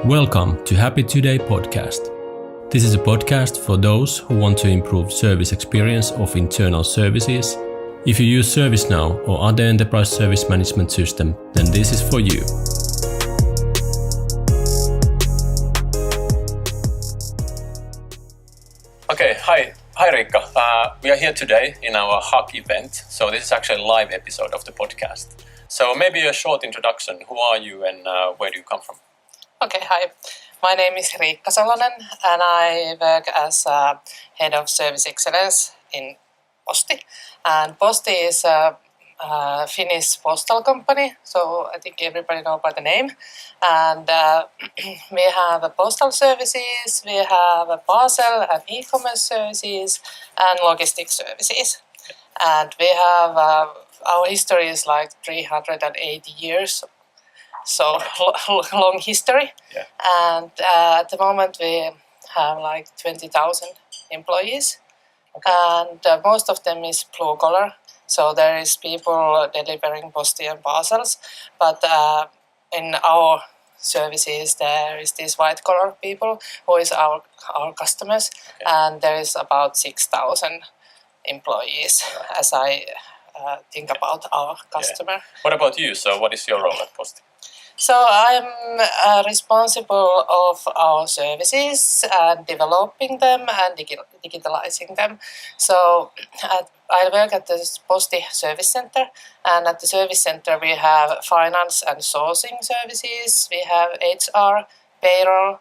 Welcome to Happy Today podcast. This is a podcast for those who want to improve service experience of internal services. If you use ServiceNow or other enterprise service management system, then this is for you. Okay, hi Riikka. We are here today in our Hub event. So this is actually a live episode of the podcast. So maybe a short introduction. Who are you and where do you come from? Okay, hi. My name is Riikka Salonen and I work as Head of Service Excellence in Posti. And Posti is a Finnish Postal Company, so I think everybody knows by the name. And we have postal services, we have parcel and e-commerce services and logistics services. And we have, our history is like 380 years, so long history. Yeah. And at the moment we have like 20,000 employees. Okay. And most of them is blue collar. So there is people delivering Posti and parcels, but in our services there is these white collar people who is our customers, Okay. and there is about 6,000 employees as I think about our customer. What about you? So what is your role at Posti? So I'm responsible of our services and developing them and digitalizing them. So I work at the Posti Service Center, and at the Service Center we have finance and sourcing services, we have HR, payroll,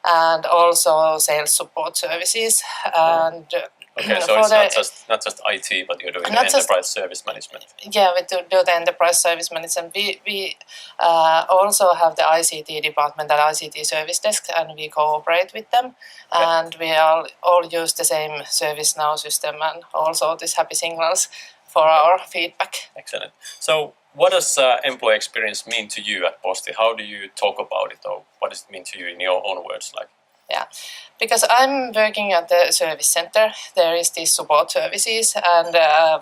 and also sales support services. And Okay, so it's not just IT, but you're doing enterprise service management. Yeah, we do the enterprise service management. We also have the ICT department and ICT service desk, and we cooperate with them. Okay. And we all use the same ServiceNow system and also this HappySignals for our feedback. Excellent. So what does employee experience mean to you at Posti? How do you talk about it, or what does it mean to you in your own words? Yeah, because I'm working at the service center, there is these support services, and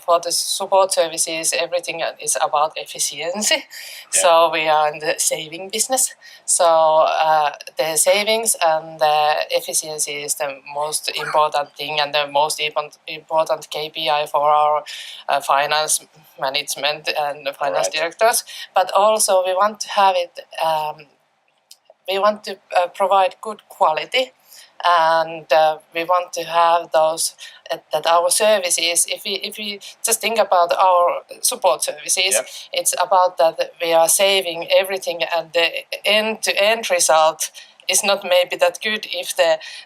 for the support services, everything is about efficiency. Yeah. So we are in the saving business. So the savings and the efficiency is the most important thing and the most important KPI for our finance management and finance Right. directors. But also we want to have it. We want to provide good quality, and we want to have those that our services. If we just think about our support services, Yep. it's about that we are saving everything, and the end-to-end result is not maybe that good if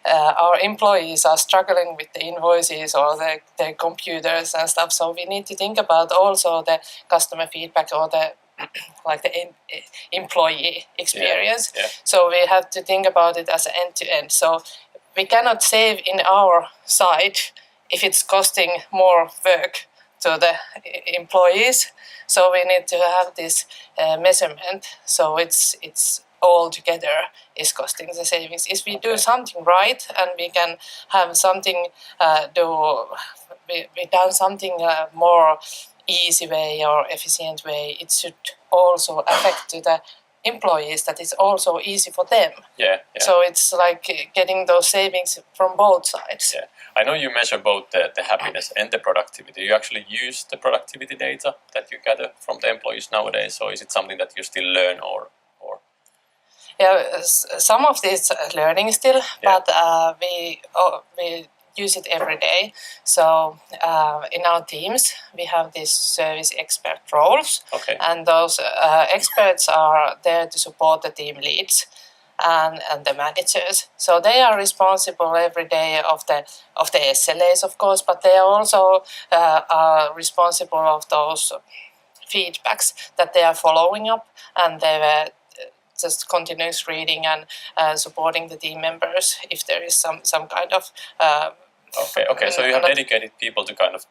our employees are struggling with the invoices or the computers and stuff. So we need to think about also the customer feedback or the employee experience. Yeah. So we have to think about it as end-to-end. So we cannot save in our side if it's costing more work to the employees. So we need to have this measurement. So it's all together is costing the savings. If we do something right and we can have something we done something more easy way or efficient way, it should also affect to the employees that it's also easy for them. Yeah. So it's like getting those savings from both sides. Yeah. I know you measure both the happiness and the productivity. You actually use the productivity data that you gather from the employees nowadays, or is it something that you still learn or? Yeah, some of this learning still, Yeah. but we use it every day. So in our teams, we have these service expert roles, Okay. and those experts are there to support the team leads and the managers. So they are responsible every day of the SLAs, of course, but they are also are responsible of those feedbacks that they are following up, and they were just continuous reading and supporting the team members if there is some kind of Okay. So you have dedicated people to kind of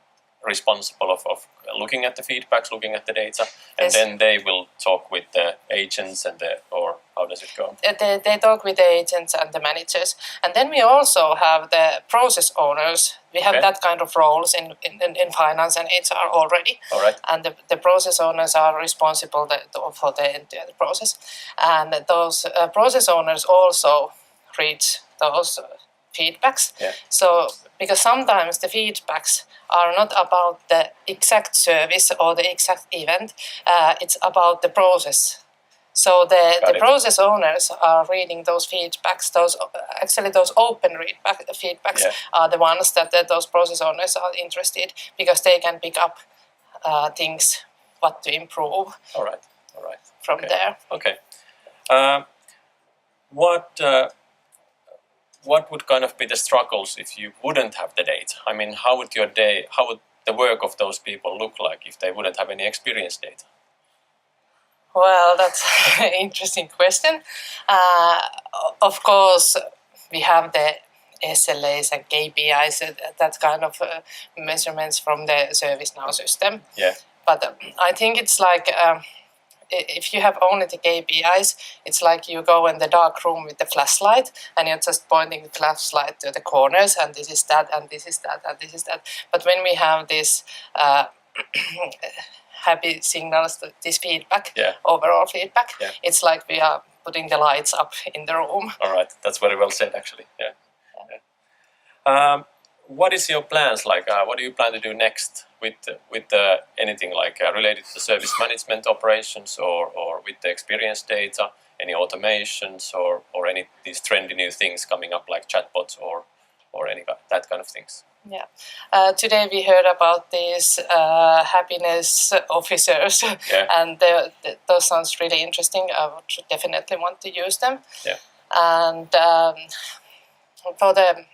responsible of looking at the feedbacks, looking at the data, and Yes. then they will talk with the agents or how does it go? They talk with the agents and the managers. And then we also have the process owners. We have that kind of roles in finance and HR already. All right. And the process owners are responsible for the entire process. And those process owners also read those feedbacks. Yeah. So, because sometimes the feedbacks are not about the exact service or the exact event, it's about the process. So the process owners are reading those feedbacks. Those open feedbacks are the ones that those process owners are interested, because they can pick up things, what to improve. All right. From there. Okay. What would kind of be the struggles if you wouldn't have the data? I mean, how would the work of those people look like if they wouldn't have any experience data? Well, that's an interesting question. Of course, we have the SLAs and KPIs, that kind of measurements from the ServiceNow system. Yeah. But I think it's like, if you have only the KPIs, it's like you go in the dark room with the flashlight and you're just pointing the flashlight to the corners, and this is that, and this is that, and this is that. But when we have this HappySignals, this feedback, overall feedback, it's like we are putting the lights up in the room. All right, that's very well said, actually. Yeah. What is your plans like? What do you plan to do next with anything like related to service management operations or with the experience data? Any automations or any these trendy new things coming up like chatbots or any that kind of things? Yeah. Today we heard about these happiness officers, and those sounds really interesting. I would definitely want to use them. Yeah. And for the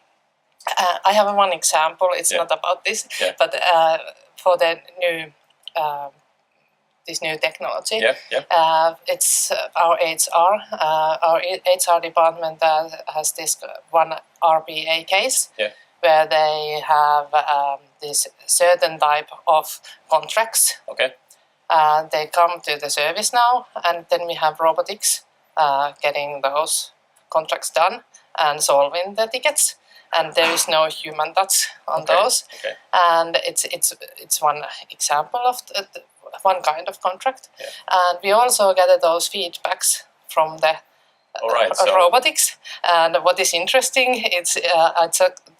I have one example. It's not about this, but for the new this new technology, it's our HR. Our HR department has this one RPA case where they have this certain type of contracts. Okay. They come to the ServiceNow, and then we have robotics getting those contracts done and solving the tickets. And there is no human touch on those. Okay. And it's one example of one kind of contract. Yeah. And we also get those feedbacks from the robotics. And what is interesting, I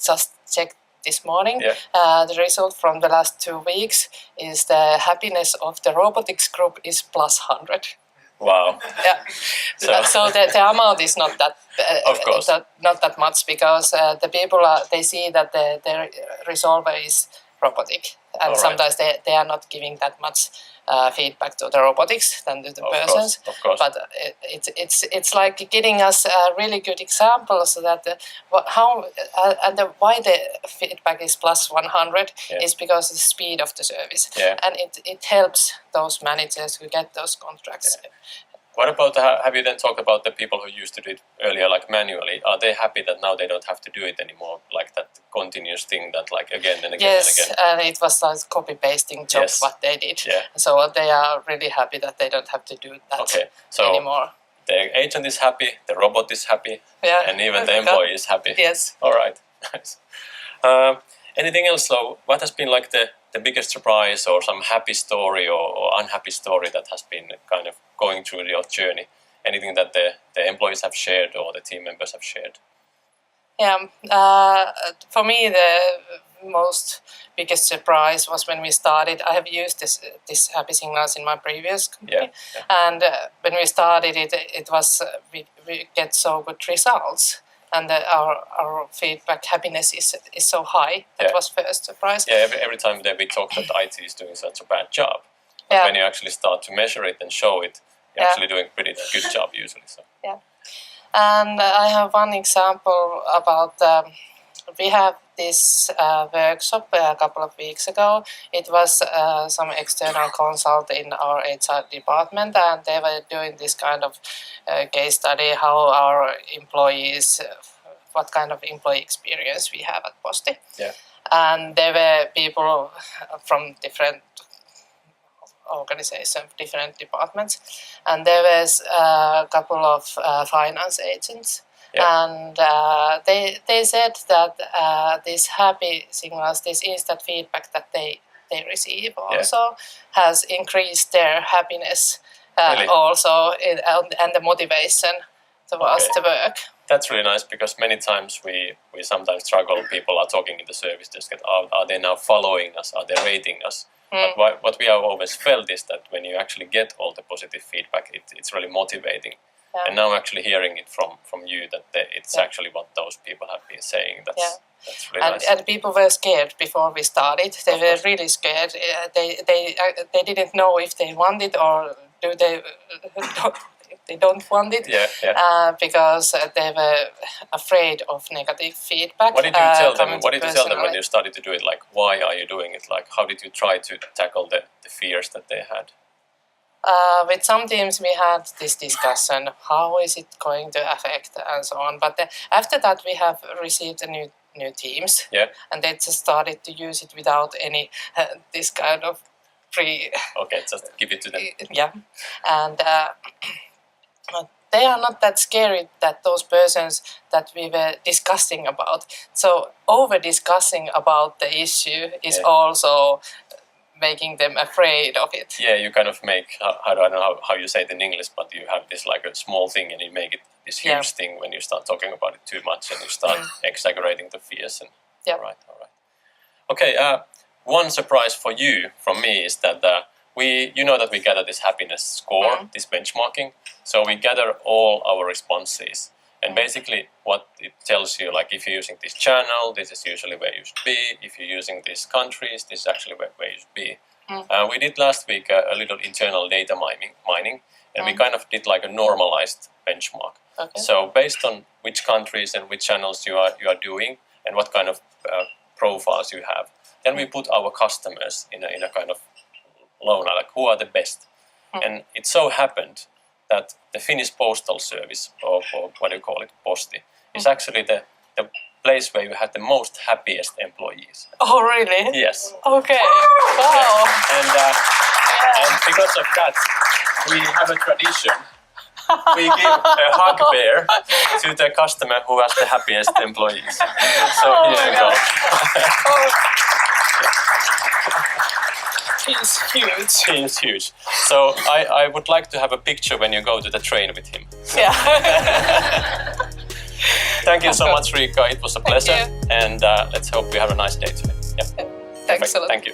just checked this morning. The result from the last 2 weeks is the happiness of the robotics group is +100. Wow. Yeah. So the amount is not that of course. Not that much, because the people they see that the resolver is robotic, and sometimes they are not giving that much feedback to the robotics than to the persons. Of course. But it's like getting us really good examples so that why the feedback is +100 is because of the speed of the service, and it helps those managers who get those contracts. Yeah. What about, have you then talked about the people who used to do it earlier, like manually? Are they happy that now they don't have to do it anymore, like that continuous thing that like again and again and again? Yes, and it was like copy-pasting job what they did. Yeah. So they are really happy that they don't have to do that anymore. The agent is happy, the robot is happy, and even the employee is happy. Yes. All right, nice. Anything else? So what has been like the biggest surprise or some happy story or unhappy story that has been kind of going through your journey? Anything that the employees have shared or the team members have shared? Yeah, for me the most biggest surprise was when we started. I have used this HappySignals in my previous company, and when we started it was we get so good results. And our feedback happiness is so high. That was first surprise. Yeah, every time that we talk that IT is doing such a bad job. But when you actually start to measure it and show it, you're actually doing a pretty good job usually. So. Yeah. And I have one example about, we have this workshop a couple of weeks ago. It was some external consult in our HR department, and they were doing this kind of case study, how our employees, what kind of employee experience we have at Posti. Yeah. and there were people from different organizations, different departments, and there was a couple of finance agents. Yeah. And they said that this HappySignals, this instant feedback that they receive also has increased their happiness really? Also and the motivation towards the work. That's really nice, because many times we sometimes struggle. People are talking in the service desk, are they now following us? Are they rating us? But what we have always felt is that when you actually get all the positive feedback, it's really motivating. Yeah. And now actually hearing it from you that it's actually what those people have been saying. That's really nice. And people were scared before we started. They were really scared. They didn't know if they want it or do they they don't want it. Because they were afraid of negative feedback. What did you tell them? What did you tell them when you started to do it? Like, why are you doing it? Like, how did you try to tackle the fears that they had? With some teams we had this discussion, how is it going to affect and so on. But after that we have received new teams, and they just started to use it without any this kind of pre... Okay, just give it to them. Yeah, and they are not that scary, that those persons that we were discussing about. So over-discussing about the issue is also making them afraid of it. Yeah, you kind of make, I don't know how you say it in English, but you have this like a small thing and you make it this huge thing when you start talking about it too much and you start exaggerating the fears. And all right. Okay, one surprise for you from me is that you know that we gather this happiness score, this benchmarking. So we gather all our responses. And basically what it tells you, like if you're using this channel, this is usually where you should be. If you're using these countries, this is actually where you should be. We did last week a little internal data mining, and we kind of did like a normalized benchmark. Okay. So based on which countries and which channels you are doing and what kind of profiles you have, then we put our customers in a kind of lona, like who are the best. And it so happened that the Finnish Postal Service, or what do you call it, Posti, is actually the place where you have the most happiest employees. Oh, really? Yes. Okay. Wow. And because of that, we have a tradition. We give a hug bear to the customer who has the happiest employees. So here you go. He's huge. He's huge. So I would like to have a picture when you go to the train with him. Yeah. Thank you so much, Riikka. It was a pleasure. And let's hope we have a nice day today. Thanks a lot. Thank you.